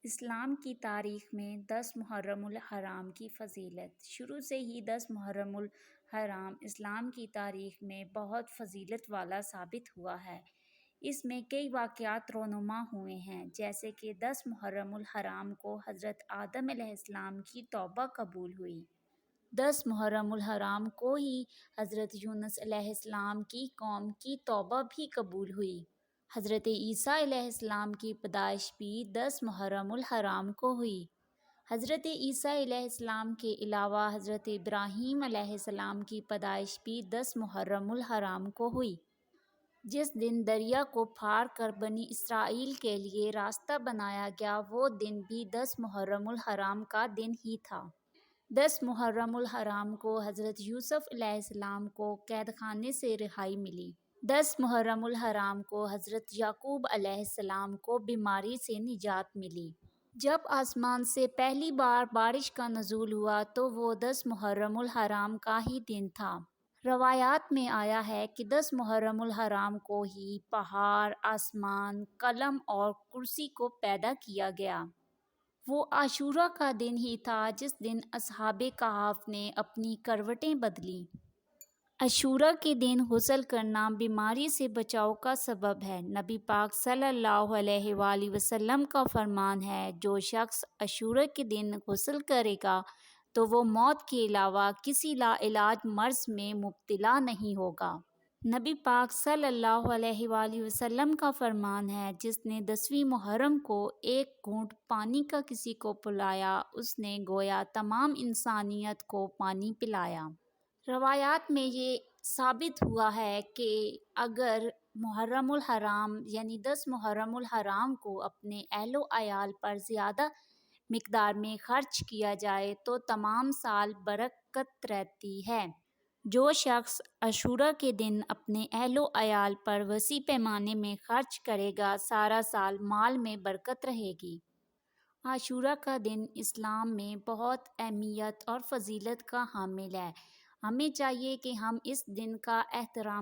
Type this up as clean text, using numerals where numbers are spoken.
اسلام کی تاریخ میں 10 محرم الحرام کی فضیلت۔ شروع سے ہی 10 محرم الحرام اسلام کی تاریخ میں بہت فضیلت والا ثابت ہوا ہے۔ اس میں کئی واقعات رونما ہوئے ہیں، جیسے کہ 10 محرم الحرام کو حضرت آدم علیہ السلام کی توبہ قبول ہوئی۔ 10 محرم الحرام کو ہی حضرت یونس علیہ السلام کی قوم کی توبہ بھی قبول ہوئی۔ حضرت عیسیٰ علیہ السلام کی پیدائش بھی 10 محرم الحرام کو ہوئی۔ حضرت عیسیٰ علیہ السلام کے علاوہ حضرت ابراہیم علیہ السلام کی پیدائش بھی 10 محرم الحرام کو ہوئی۔ جس دن دریا کو پھاڑ کر بنی اسرائیل کے لیے راستہ بنایا گیا، وہ دن بھی 10 محرم الحرام کا دن ہی تھا۔ 10 محرم الحرام کو حضرت یوسف علیہ السلام کو قید خانے سے رہائی ملی۔ 10 محرم الحرام کو حضرت یعقوب علیہ السلام کو بیماری سے نجات ملی۔ جب آسمان سے پہلی بار بارش کا نزول ہوا تو وہ 10 محرم الحرام کا ہی دن تھا۔ روایات میں آیا ہے کہ 10 محرم الحرام کو ہی پہاڑ، آسمان، قلم اور کرسی کو پیدا کیا گیا۔ وہ عاشوراء کا دن ہی تھا جس دن اصحاب کہف نے اپنی کروٹیں بدلیں۔ عاشوراء کے دن غسل کرنا بیماری سے بچاؤ کا سبب ہے۔ نبی پاک صلی اللہ علیہ وآلہ وسلم کا فرمان ہے، جو شخص عاشوراء کے دن غسل کرے گا تو وہ موت کے علاوہ کسی لاعلاج مرض میں مبتلا نہیں ہوگا۔ نبی پاک صلی اللہ علیہ وآلہ وسلم کا فرمان ہے، جس نے 10ویں محرم کو ایک گھونٹ پانی کا کسی کو پلایا، اس نے گویا تمام انسانیت کو پانی پلایا۔ روایات میں یہ ثابت ہوا ہے کہ اگر محرم الحرام یعنی 10 محرم الحرام کو اپنے اہل و عیال پر زیادہ مقدار میں خرچ کیا جائے تو تمام سال برکت رہتی ہے۔ جو شخص عاشوراء کے دن اپنے اہل و عیال پر وسیع پیمانے میں خرچ کرے گا، سارا سال مال میں برکت رہے گی۔ عاشوراء کا دن اسلام میں بہت اہمیت اور فضیلت کا حامل ہے۔ ہمیں چاہیے کہ ہم اس دن کا احترام